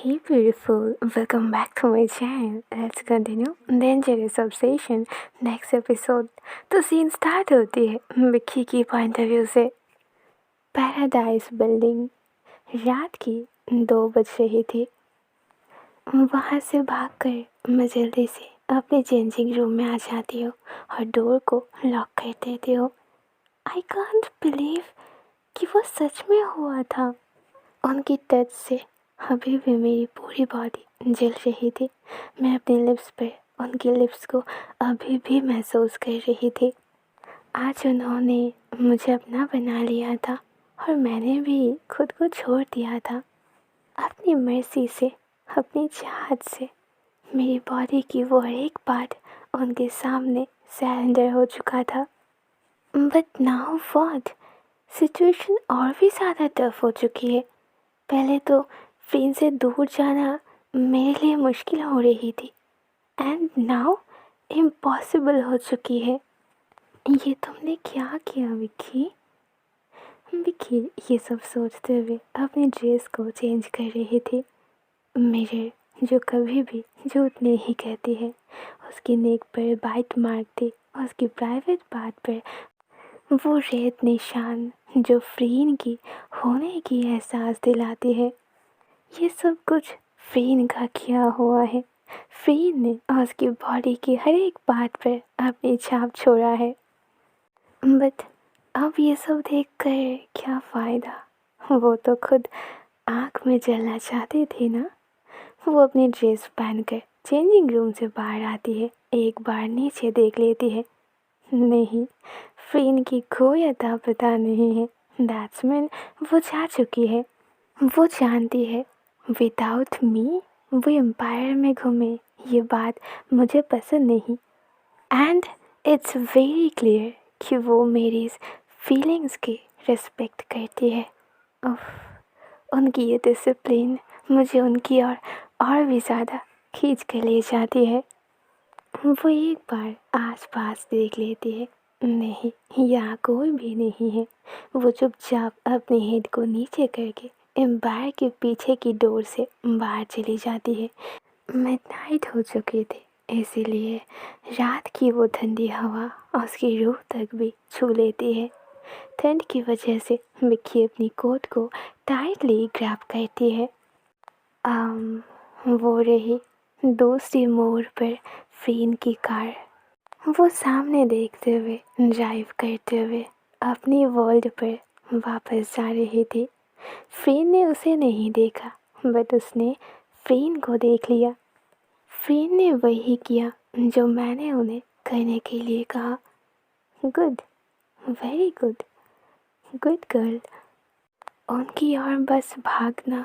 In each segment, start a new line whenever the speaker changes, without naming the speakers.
Hey beautiful, welcome back to my channel. Let's continue Dangerous Obsession next episode. तो scene start होती है विक्की की point of view से। Paradise building, रात की 2 बज रही थी। वहाँ से भागकर मैं जल्दी से अपने चेंजिंग रूम में आ जाती हूँ और डोर को लॉक कर देती हूँ। आई कांट बिलीव कि वो सच में हुआ था। उनकी टच से अभी भी मेरी पूरी बॉडी जल रही थी। मैं अपने लिप्स पर उनकी लिप्स को अभी भी महसूस कर रही थी। आज उन्होंने मुझे अपना बना लिया था और मैंने भी खुद को छोड़ दिया था। अपनी मर्जी से, अपनी चाहत से मेरी बॉडी की वो हर एक पार्ट उनके सामने सरेंडर हो चुका था। But now what? सिचुएशन और भी ज़्यादा टफ हो चुकी है। पहले तो फ्रेंड से दूर जाना मेरे लिए मुश्किल हो रही थी एंड नाउ इम्पॉसिबल हो चुकी है। ये तुमने क्या किया विक्की? विक्की ये सब सोचते हुए अपनी ड्रेस को चेंज कर रही थी। मिरर जो कभी भी झूठ नहीं कहती है, उसकी नेक पर बाइट मारती, उसकी प्राइवेट पार्ट पर वो रेड निशान जो फ्रीन की होने की एहसास दिलाती है। ये सब कुछ फ्रीन का किया हुआ है। फ्रीन ने उसकी बॉडी की हर एक पार्ट पर अपनी छाप छोड़ा है। बट अब ये सब देख कर क्या फ़ायदा? वो तो खुद आँख में जलना चाहती थी ना। वो अपनी ड्रेस पहनकर चेंजिंग रूम से बाहर आती है, एक बार नीचे देख लेती है। नहीं, फ्रीन की कोई अता पता नहीं है। दैट्स मीन वो जा चुकी है। वो जानती है विदाउट मी वो एम्पायर में घूमे, ये बात मुझे पसंद नहीं। एंड इट्स वेरी क्लियर कि वो मेरी फीलिंग्स की रिस्पेक्ट करती है। उफ, उनकी ये डिसिप्लिन मुझे उनकी और भी ज़्यादा खींच के ले जाती है। वो एक बार आसपास देख लेती है। नहीं, यहाँ कोई भी नहीं है। वो चुपचाप अपने हेड को नीचे करके एम्पायर के पीछे की डोर से बाहर चली जाती है। मिडनाइट हो चुकी थी, इसीलिए रात की वो ठंडी हवा उसकी रूह तक भी छू लेती है। ठंड की वजह से मिक्की अपनी कोट को टाइटली ग्रैब करती है। वो रही दूसरी मोड़ पर फ्रीन की कार। वो सामने देखते हुए, ड्राइव करते हुए अपनी वर्ल्ड पर वापस जा रही थी। फ्रीन ने उसे नहीं देखा, बट उसने फ्रीन को देख लिया। फ्रीन ने वही किया जो मैंने उन्हें करने के लिए कहा। Good, very good, good girl. उनकी ओर बस भागना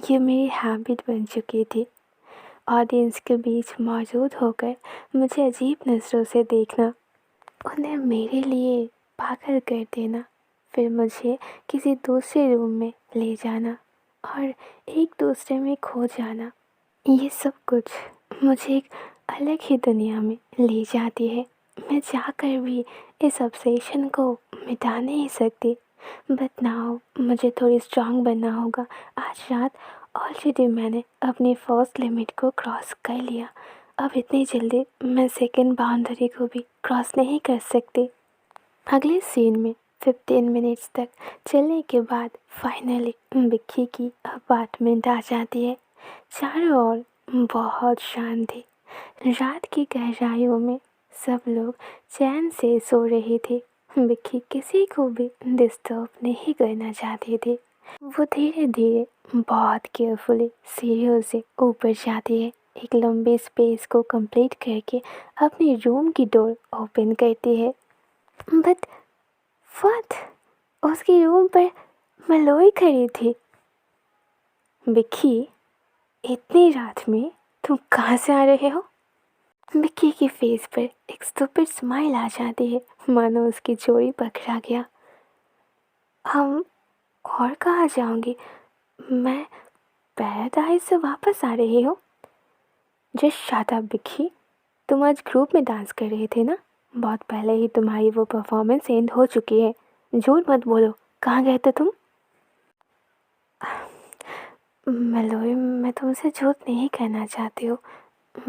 ये मेरी हैबिट बन चुकी थी। ऑडियंस के बीच मौजूद होकर मुझे अजीब नज़रों से देखना, उन्हें मेरे लिए पागल कर देना, फिर मुझे किसी दूसरे रूम में ले जाना और एक दूसरे में खो जाना, ये सब कुछ मुझे एक अलग ही दुनिया में ले जाती है। मैं जाकर भी इस ऑब्सेशन को मिटा नहीं सकती। बट नाउ मुझे थोड़ी स्ट्रांग बनना होगा। आज रात ऑलरेडी मैंने अपनी फर्स्ट लिमिट को क्रॉस कर लिया। अब इतनी जल्दी मैं सेकंड बाउंड्री को भी क्रॉस नहीं कर सकती। अगले सीन में 15 मिनट्स तक चलने के बाद फाइनली विक्की की अपार्टमेंट आ जाती है। चारों ओर बहुत शांति। रात की गहराइयों में सब लोग चैन से सो रहे थे। विक्की किसी को भी डिस्टर्ब नहीं करना चाहती थी। वो धीरे धीरे बहुत केयरफुली सीढ़ियों से ऊपर जाती है। एक लंबे स्पेस को कंप्लीट करके अपने रूम की डोर ओपन करती है। But what? उसकी रूम पर मलोई खड़ी थी। विक्की, इतनी रात में तुम कहाँ से आ रहे हो? विक्की के फेस पर एक स्टूपिड स्माइल आ जाती है, मानो उसकी चोरी पकड़ा गया। हम और कहाँ जाऊंगी? मैं पैराडाइज से वापस आ रही हूँ। जस्ट शट अप विक्की, तुम आज ग्रुप में डांस कर रहे थे ना? बहुत पहले ही तुम्हारी वो परफॉर्मेंस एंड हो चुकी है। झूठ मत बोलो, कहाँ गए थे तुम? मलोई, मैं तुमसे झूठ नहीं कहना चाहती हूँ।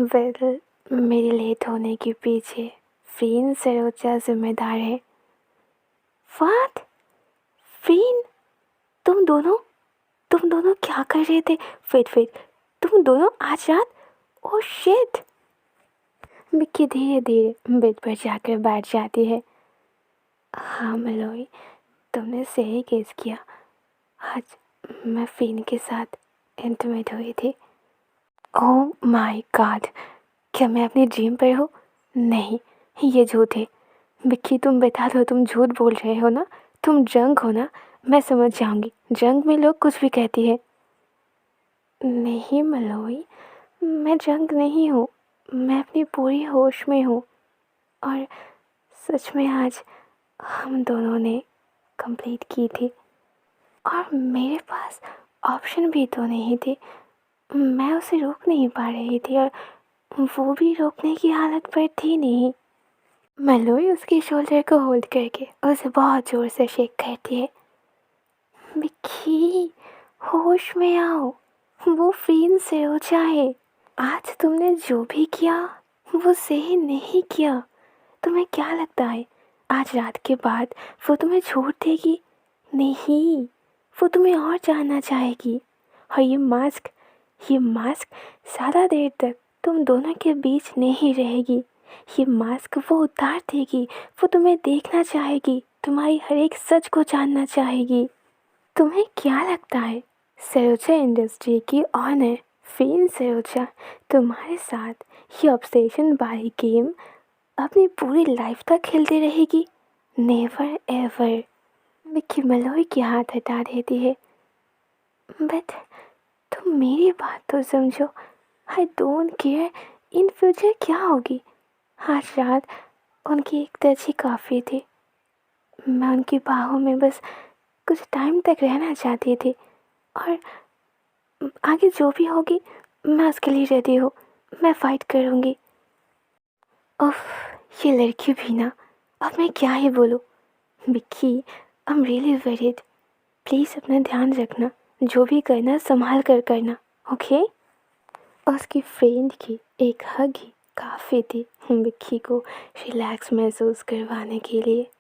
वेल, मेरी लेट होने के पीछे फ़ीन सरोजा जिम्मेदार है। व्हाट? फ़ीन? तुम दोनों क्या कर रहे थे? वेट, तुम दोनों आज रात? Oh shit! मिक्की धीरे धीरे बेड पर जाकर बैठ जाती है। हाँ मलोई, तुमने सही गेस किया। आज मैं फ़ीन के साथ इंटीमेट हुई थी। Oh my God! क्या मैं अपनी ड्रीम पर हूँ? नहीं, ये झूठ है। मिक्की, तुम बता दो, तुम झूठ बोल रहे हो ना? तुम ड्रंक हो ना? मैं समझ जाऊंगी, ड्रंक में लोग कुछ भी कहती है। नहीं मलोई, मैं ड्रंक नहीं हूँ। मैं अपनी पूरी होश में हूँ। और सच में आज हम दोनों ने कंप्लीट की थी। और मेरे पास ऑप्शन भी तो नहीं थी। मैं उसे रोक नहीं पा रही थी और वो भी रोकने की हालत पर थी नहीं। मलोई उसके शोल्डर को होल्ड करके उसे बहुत ज़ोर से शेक करती है। मिक्की, होश में आओ। वो फ़ीन सरोजा है। आज तुमने जो भी किया वो सही नहीं किया। तुम्हें क्या लगता है आज रात के बाद वो तुम्हें छोड़ देगी? नहीं, वो तुम्हें और जानना चाहेगी। और ये मास्क ज़्यादा देर तक तुम दोनों के बीच नहीं रहेगी। ये मास्क वो उतार देगी। वो तुम्हें देखना चाहेगी, तुम्हारी हर एक सच को जानना चाहेगी। तुम्हें क्या लगता है सरोजा इंडस्ट्री की ऑनर फ़ीन सरोजा तुम्हारे साथ ये ऑब्सेशन बाय गेम अपनी पूरी लाइफ तक खेलती रहेगी? Never ever. मिक्की मलोई की हाथ हटा देती है। बट तुम मेरी बात तो समझो। I don't care in future क्या होगी। आज रात उनकी एक तरजी काफ़ी थी। मैं उनकी बाहों में बस कुछ टाइम तक रहना चाहती थी। और आगे जो भी होगी मैं उसके लिए रेडी हूँ। मैं फ़ाइट करूँगी। उफ, ये लड़की भी ना, अब मैं क्या ही बोलूँ। Mickey, I am really worried. Please अपना ध्यान रखना। जो भी करना संभाल कर करना, ओके? उसकी फ्रेंड की एक हग ही काफ़ी थी मिक्की को रिलैक्स महसूस करवाने के लिए।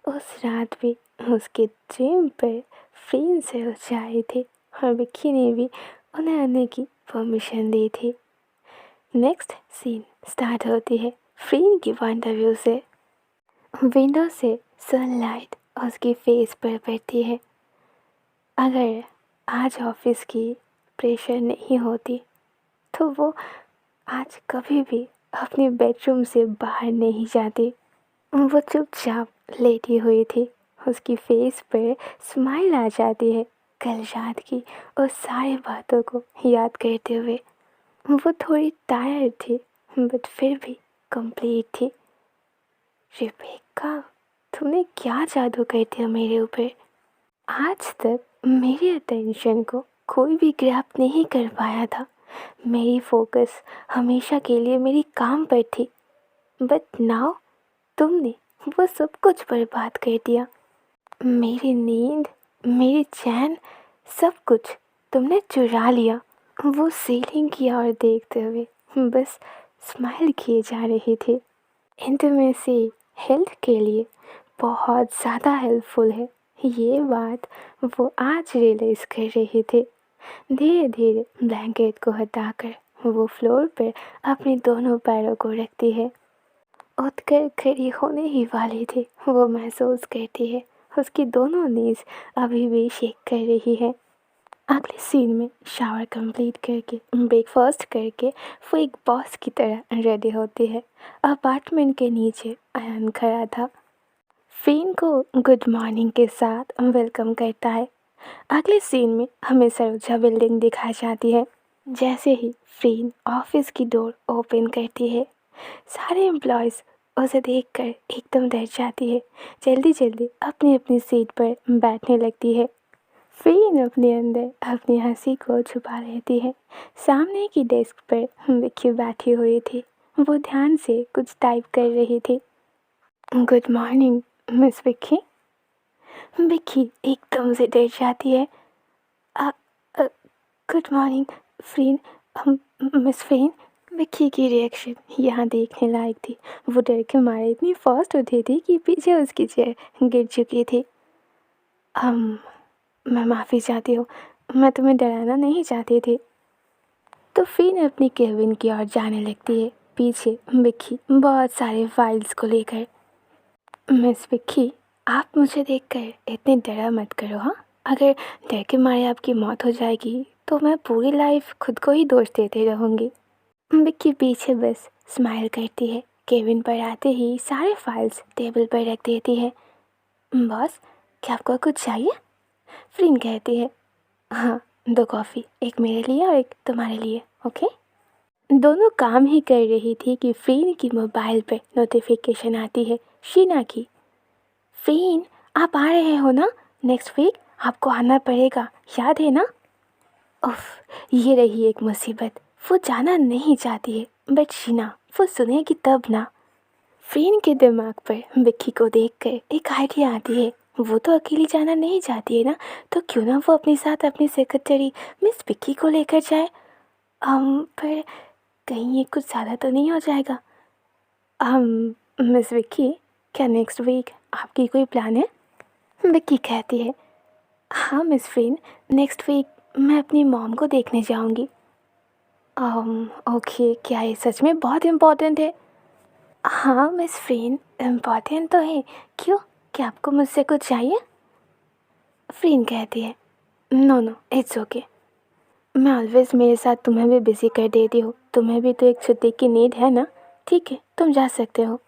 उस रात भी उसके ड्रीम पर फ्रेंड से आए थे और मिक्की ने भी उन्हें आने की परमिशन दी थी। नेक्स्ट सीन स्टार्ट होती है फ्रेंड की पॉइंट ऑफ व्यू से। विंडो से सनलाइट उसकी फेस पर पड़ती है। अगर आज ऑफिस की प्रेशर नहीं होती तो वो आज कभी भी अपने बेडरूम से बाहर नहीं जाती। वो चुपचाप लेटी हुई थी। उसकी फेस पर स्माइल आ जाती है कल रात की उस सारी बातों को याद करते हुए। वो थोड़ी टायर्ड थी बट फिर भी कंप्लीट थी। रिबेका, तुमने क्या जादू कर दिया मेरे ऊपर। आज तक मेरी अटेंशन को कोई भी ग्रैब नहीं कर पाया था। मेरी फोकस हमेशा के लिए मेरी काम पर थी। बट नाउ तुमने वो सब कुछ बर्बाद कर दिया। मेरी नींद, मेरी चैन, सब कुछ तुमने चुरा लिया। वो सीलिंग की ओर देखते हुए बस स्माइल किए जा रही थी। इंटीमेसी हेल्थ के लिए बहुत ज़्यादा हेल्पफुल है, ये बात वो आज रियलाइज़ कर रही थी। धीरे धीरे ब्लैंकेट को हटाकर वो फ्लोर पर अपने दोनों पैरों को रखती है। उठकर खड़ी होने ही वाली थी, वो महसूस करती है उसकी दोनों नीज अभी भी शेक कर रही है। अगले सीन में शावर कंप्लीट करके ब्रेकफास्ट करके वो एक बॉस की तरह रेडी होती है। अपार्टमेंट के नीचे अयन खड़ा था। फ़ीन को गुड मॉर्निंग के साथ वेलकम करता है। अगले सीन में हमें सरोजा बिल्डिंग दिखाई जाती है। जैसे ही फ़ीन ऑफिस की डोर ओपन करती है, सारे एम्प्लॉयज़ उसे देखकर एकदम डर जाती है। जल्दी जल्दी अपनी अपनी सीट पर बैठने लगती है। फ़ीन अपने अंदर अपनी हंसी को छुपा लेती है। सामने की डेस्क पर विक्की बैठी हुई थी। वो ध्यान से कुछ टाइप कर रही थी। Good morning miss Vicky. Vicky एकदम से डर जाती है। "अ- अ- गुड मॉर्निंग फ्रीन। मिस फ्रीन। विक्की की रिएक्शन यहाँ देखने लायक थी। वो डर के मारे इतनी फास्ट उठी थी कि पीछे उसकी चेयर गिर चुकी थी। मैं माफ़ी चाहती हूँ, मैं तुम्हें डराना नहीं चाहती थी। तो फ्रीन अपनी केबिन की ओर जाने लगती है। पीछे विक्की बहुत सारे फाइल्स को लेकर। मिस विक्की, आप मुझे देखकर इतने डरा मत करो। हाँ, अगर डर के मारे आपकी मौत हो जाएगी तो मैं पूरी लाइफ खुद को ही दोष देती रहूँगी। विक्की पीछे बस स्माइल करती है। केबिन पर आते ही सारे फाइल्स टेबल पर रख देती है। बॉस, क्या आपको कुछ चाहिए? फ्रीन कहती है। हाँ, 2 कॉफ़ी, एक मेरे लिए और एक तुम्हारे लिए, ओके? दोनों काम ही कर रही थी कि फ्रीन की मोबाइल पर नोटिफिकेशन आती है शीना की। फ्रीन, आप आ रहे हो ना? नेक्स्ट वीक आपको आना पड़ेगा, याद है ना? उफ, ये रही एक मुसीबत। वो जाना नहीं चाहती है, बट शीना वो सुनेगी तब ना। फ्रीन के दिमाग पर विक्की को देखकर एक आइडिया आती है। वो तो अकेली जाना नहीं चाहती है ना, तो क्यों ना वो अपने साथ अपनी सेक्रेटरी मिस विक्की को लेकर जाए। पर कहीं ये कुछ ज़्यादा तो नहीं हो जाएगा? मिस विक्की, क्या नेक्स्ट वीक आपकी कोई प्लान है? विक्की कहती है। हाँ मिस फ्रीन, नेक्स्ट वीक मैं अपनी मॉम को देखने जाऊंगी। ओके, क्या ये सच में बहुत इम्पोर्टेंट है? हाँ मिस फ्रीन, इम्पोर्टेंट तो है। क्यों, क्या आपको मुझसे कुछ चाहिए? फ्रीन कहती है। No no, it's okay. मैं ऑलवेज मेरे साथ तुम्हें भी बिजी कर देती हूँ। तुम्हें भी तो एक छुट्टी की नीड है ना? ठीक है, तुम जा सकते हो।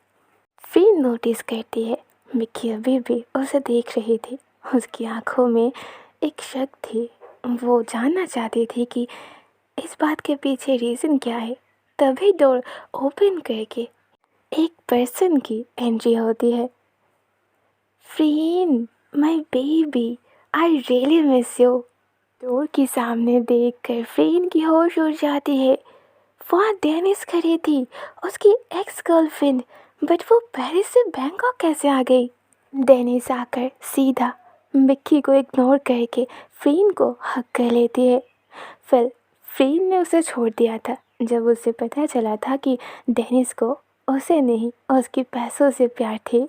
फ्रीन नोटिस करती है मिक्की अभी भी उसे देख रही थी। उसकी आंखों में एक शक थी। वो जानना चाहती थी कि इस बात के पीछे रीज़न क्या है। तभी डोर ओपन करके एक पर्सन की एंट्री होती है। Freen, my baby, I really miss you. Door के सामने देखकर फ्रीन की होश उड़ जाती है। वहाँ डेनिस खड़ी थी, उसकी एक्स गर्लफ्रेंड। बट वो पेरिस से बैंकॉक कैसे आ गई? डेनिस आकर सीधा मिक्की को इग्नोर करके फ्रीन को हक कर लेती है। फिर फ्रीन ने उसे छोड़ दिया था जब उसे पता चला था कि डेनिस को उसे नहीं उसके पैसों से प्यार थी।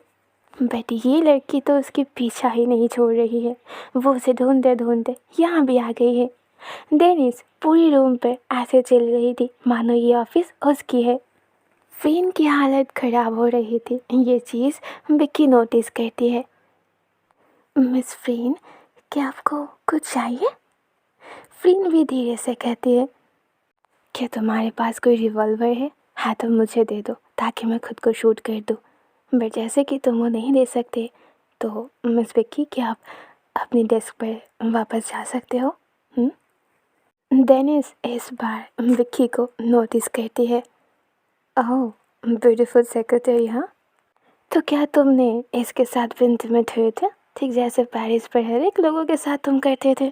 बट ये लड़की तो उसके पीछा ही नहीं छोड़ रही है। वो उसे ढूंढते ढूंढते यहाँ भी आ गई है। डेनिस पूरी रूम पर ऐसे चल रही थी मानो ये ऑफिस उसकी है। फ्रीन की हालत ख़राब हो रही थी। ये चीज़ विक्की नोटिस करती है। मिस फ्रीन, क्या आपको कुछ चाहिए? फ्रीन भी धीरे से कहती है। क्या तुम्हारे पास कोई रिवॉल्वर है तो मुझे दे दो ताकि मैं खुद को शूट कर दूँ। बट जैसे कि तुम वो नहीं दे सकते तो मिस विक्की, क्या आप अपनी डेस्क पर वापस जा सकते हो? डेनिस इस बार विक्की को नोटिस करती है। ओह, ब्यूटीफुल सेक्रेटरी, हाँ? तो क्या तुमने इसके साथ भी इंटीमेट हुए थे, ठीक जैसे पेरिस पर हर एक लोगों के साथ तुम करते थे?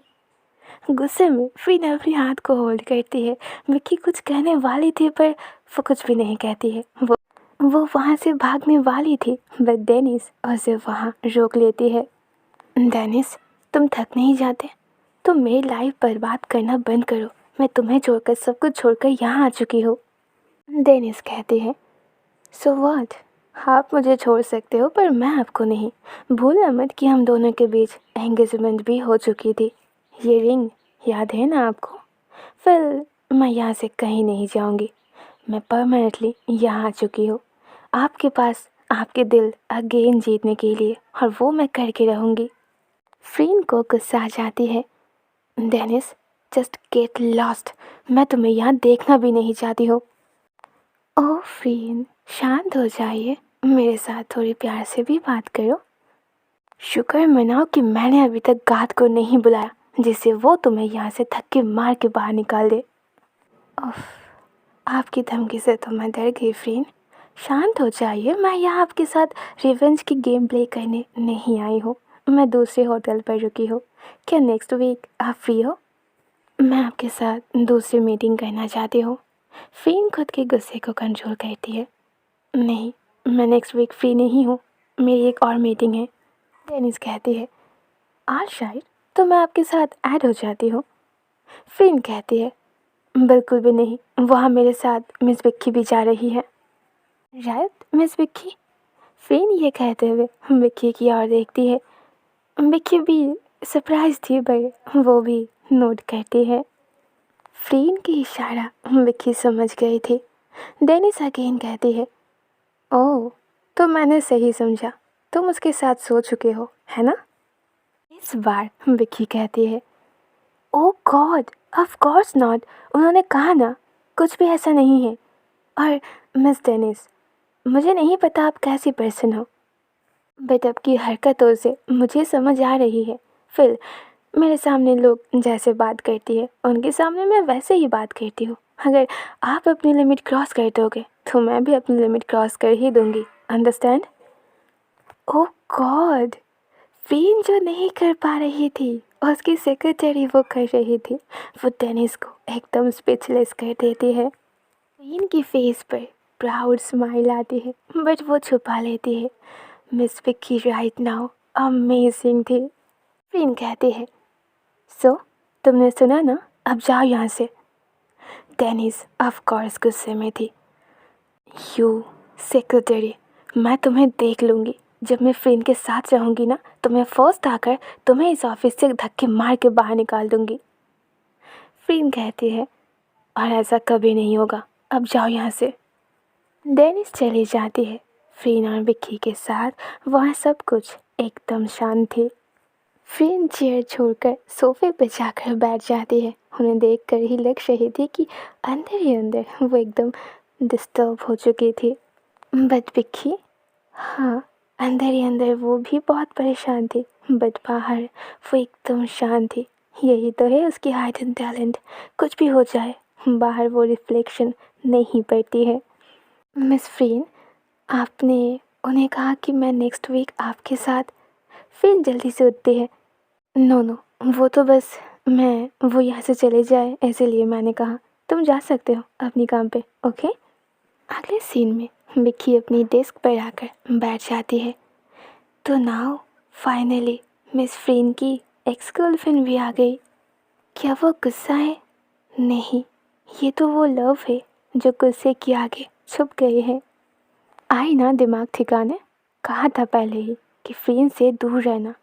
गुस्से में फ्रीन अपने हाथ को होल्ड करती है। विक्की कुछ कहने वाली थी पर वो कुछ भी नहीं कहती है। वो वहाँ से भागने वाली थी बट डेनिस उसे वहाँ रोक लेती है। डेनिस, तुम थक नहीं जाते? तुम मेरी लाइफ बर्बाद करना बंद करो। मैं तुम्हें छोड़कर सब कुछ छोड़कर यहाँ आ चुकी हूँ। डेनिस कहती है। सो व्हाट, आप मुझे छोड़ सकते हो पर मैं आपको नहीं। भूलना मत कि हम दोनों के बीच एंगेजमेंट भी हो चुकी थी। ये रिंग याद है ना आपको? फिर मैं यहाँ से कहीं नहीं जाऊँगी। मैं परमानेंटली यहाँ आ चुकी हूँ आपके पास, आपके दिल अगेन जीतने के लिए, और वो मैं करके रहूँगी। फ्रीन को गुस्सा आ जाती है। Dennis, just get lost. मैं तुम्हें यहाँ देखना भी नहीं चाहती हूँ। ओह फ्रीन, शांत हो जाइए। मेरे साथ थोड़ी प्यार से भी बात करो। शुक्र मनाओ कि मैंने अभी तक गाद को नहीं बुलाया जिससे वो तुम्हें यहाँ से धक्के मार के बाहर निकाल दे। उफ, आपकी धमकी से तो मैं डर गई फ्रीन। शांत हो जाइए। मैं यहाँ आपके साथ रिवेंज की गेम प्ले करने नहीं आई हूँ। मैं दूसरे होटल पर रुकी हूँ। क्या नेक्स्ट वीक आप फ्री हो? मैं आपके साथ दूसरी मीटिंग करना चाहती हूँ। फ्रीन खुद के गुस्से को कंट्रोल करती है। नहीं, मैं नेक्स्ट वीक फ्री नहीं हूँ, मेरी एक और मीटिंग है। डेनिस कहती है। आज शायद तो मैं आपके साथ ऐड हो जाती हूँ। फ्रीन कहती है, बिल्कुल भी नहीं, वहाँ मेरे साथ मिस विक्की भी जा रही है। Right miss Vicky? फ्रीन ये कहते हुए विक्की की ओर देखती है। विक्की भी सरप्राइज थी पर वो भी नोट करती है। फ्रीन की इशारा विक्की समझ गई थी। डेनिस अगेन कहती है, ओह, तो मैंने सही समझा, तुम उसके साथ सो चुके हो, है ना? इस बार विक्की कहती है, ओह गॉड, ऑफ कोर्स नॉट, उन्होंने कहा ना, कुछ भी ऐसा नहीं है। और मिस डेनिस, मुझे नहीं पता आप कैसी पर्सन हो, बट आपकी हरकतों से मुझे समझ आ रही है। फिर मेरे सामने लोग जैसे बात करती है उनके सामने मैं वैसे ही बात करती हूँ। अगर आप अपनी लिमिट क्रॉस कर दोगे तो मैं भी अपनी लिमिट क्रॉस कर ही दूंगी, अंडरस्टैंड? ओह गॉड, फ्रीन जो नहीं कर पा रही थी और उसकी सेक्रेटरी वो कर रही थी, वो डेनिस को एकदम स्पीचलेस कर देती है। फ्रीन की फेस पर प्राउड स्माइल आती है बट वो छुपा लेती है। Miss Vicky right now amazing थी। फ्रीन कहती है, सो तुमने सुना ना, अब जाओ यहाँ से। डेनिस ऑफ कोर्स गुस्से में थी। यू सेक्रेटरी, मैं तुम्हें देख लूँगी। जब मैं फ्रेंड के साथ रहूँगी ना तो मैं फर्स्ट आकर तुम्हें इस ऑफिस से धक्के मार के बाहर निकाल दूँगी। फ्रेंड कहती है, और ऐसा कभी नहीं होगा, अब जाओ यहाँ से। डेनिस चली जाती है। फ्रेंड और विक्की के साथ वहाँ सब कुछ एकदम शांत थी। फ्रेंड चेयर छोड़कर सोफे पर जाकर बैठ जाती है। उन्हें देखकर ही लग रही थी कि अंदर ही अंदर वो एकदम डिस्टर्ब हो चुकी थी। बट विक्की, हाँ, अंदर ही अंदर वो भी बहुत परेशान थी, बट बाहर वो एकदम शांत थी। यही तो है उसकी हाइडन टैलेंट, कुछ भी हो जाए बाहर वो रिफ्लेक्शन नहीं पड़ती है। मिस फ्रीन, आपने उन्हें कहा कि मैं नेक्स्ट वीक आपके साथ। फिर जल्दी से उठती है, नो नो, वो तो बस वो यहाँ से चले जाए इसीलिए मैंने कहा। तुम जा सकते हो अपनी काम पे, ओके? अगले सीन में विक्की अपनी डेस्क पर आकर बैठ जाती है। तो नाउ फाइनली मिस फ्रीन की एक्स गर्लफ्रेंड भी आ गई। क्या वो गुस्सा है? नहीं, ये तो वो लव है जो गुस्से के आगे छुप गए हैं। आई ना दिमाग ठिकाने, कहा था पहले ही कि फ्रीन से दूर रहना।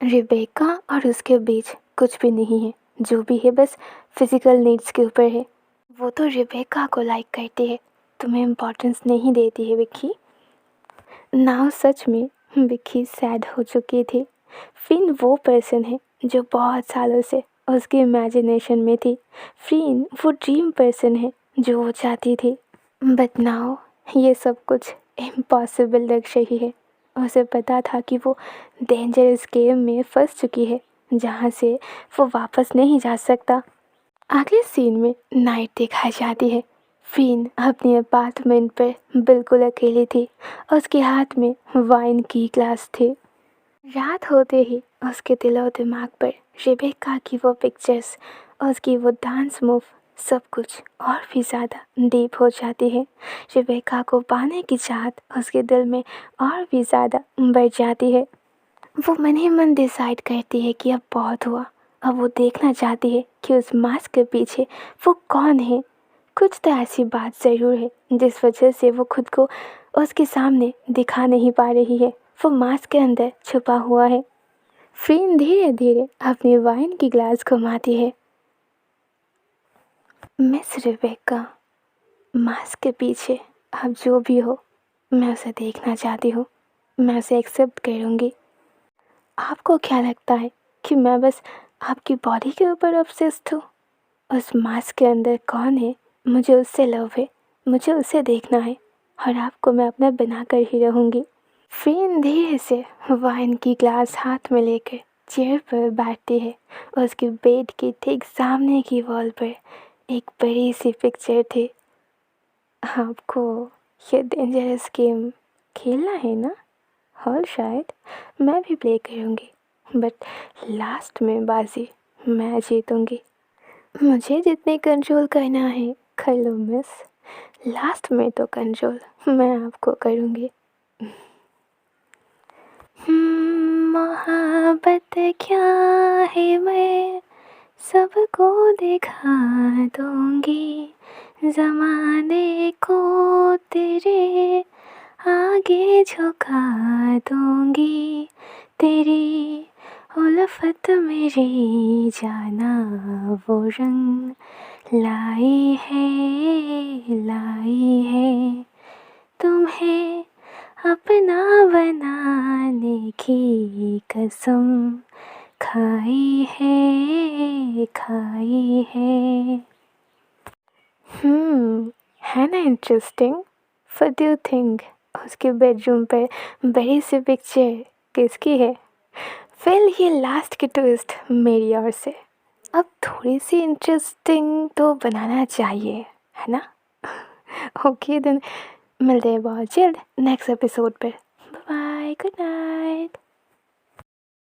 रिबेका और उसके बीच कुछ भी नहीं है, जो भी है बस फिजिकल नीड्स के ऊपर है। वो तो रिबेका को लाइक करती है, तुम्हें इम्पोर्टेंस नहीं देती है विक्की। नाउ सच में विक्की सैड हो चुकी थी। फ्रीन वो पर्सन है जो बहुत सालों से उसकी इमेजिनेशन में थी। फ्रीन वो ड्रीम पर्सन है जो वो चाहती थी, बट नाउ ये सब कुछ इम्पॉसिबल लग रही है। उसे पता था कि वो डेंजरस गेम में फंस चुकी है जहाँ से वो वापस नहीं जा सकता। अगले सीन में नाइट दिखाई जाती है। फ्रीन अपने अपार्टमेंट पर बिल्कुल अकेली थी। उसके हाथ में वाइन की ग्लास थी। रात होते ही उसके दिलो दिमाग पर रेबेका की वो पिक्चर्स, उसकी वो डांस मूव, सब कुछ और भी ज़्यादा डीप हो जाती है। रेबेका को पाने की चाहत उसके दिल में और भी ज़्यादा बढ़ जाती है। वो मन ही मन डिसाइड करती है कि अब बहुत हुआ। अब वो देखना चाहती है कि उस मास्क के पीछे वो कौन है। कुछ तो ऐसी बात ज़रूर है जिस वजह से वो खुद को उसके सामने दिखा नहीं पा रही है। वो मास्क के अंदर छुपा हुआ है। फ्रीन धीरे धीरे अपनी वाइन की ग्लास घुमाती है। मिस रिबेका, मास्क के पीछे अब जो भी हो, मैं उसे देखना चाहती हूँ। मैं उसे एक्सेप्ट करूँगी। आपको क्या लगता है कि मैं बस आपकी बॉडी के ऊपर ऑब्सेस्ड हूँ? उस मास्क के अंदर कौन है, मुझे उससे लव है, मुझे उसे देखना है और आपको मैं अपना बना कर ही रहूँगी। फ्रीन धीरे से वाइन की ग्लास हाथ में लेकर चेयर पर बैठती है। उसके बेड के ठीक सामने की वॉल पर एक बड़ी सी पिक्चर थी। आपको ये डेंजरस गेम खेलना है ना? और शायद मैं भी प्ले करूँगी, बट लास्ट में बाजी मैं जीतूँगी। मुझे जितने कंट्रोल करना है कर लो मिस, लास्ट में तो कंट्रोल मैं आपको करूँगी। मोहब्बत क्या है, मैं सबको दिखा दूंगी, ज़माने को तेरे आगे झुका दूंगी। तेरी उल्फत मेरी जाना वो रंग लाई है तुम्हें अपना बनाने की कसम खाई है। है ना interesting? What do you think? उसके बेडरूम पे बड़ी सी पिक्चर किसकी है? वेल, ये लास्ट की ट्विस्ट मेरी ओर से। अब थोड़ी सी इंटरेस्टिंग तो बनाना चाहिए, है ना? ओके देन, मिलते हैं बहुत जल्द नेक्स्ट एपिसोड पे। Bye, good night.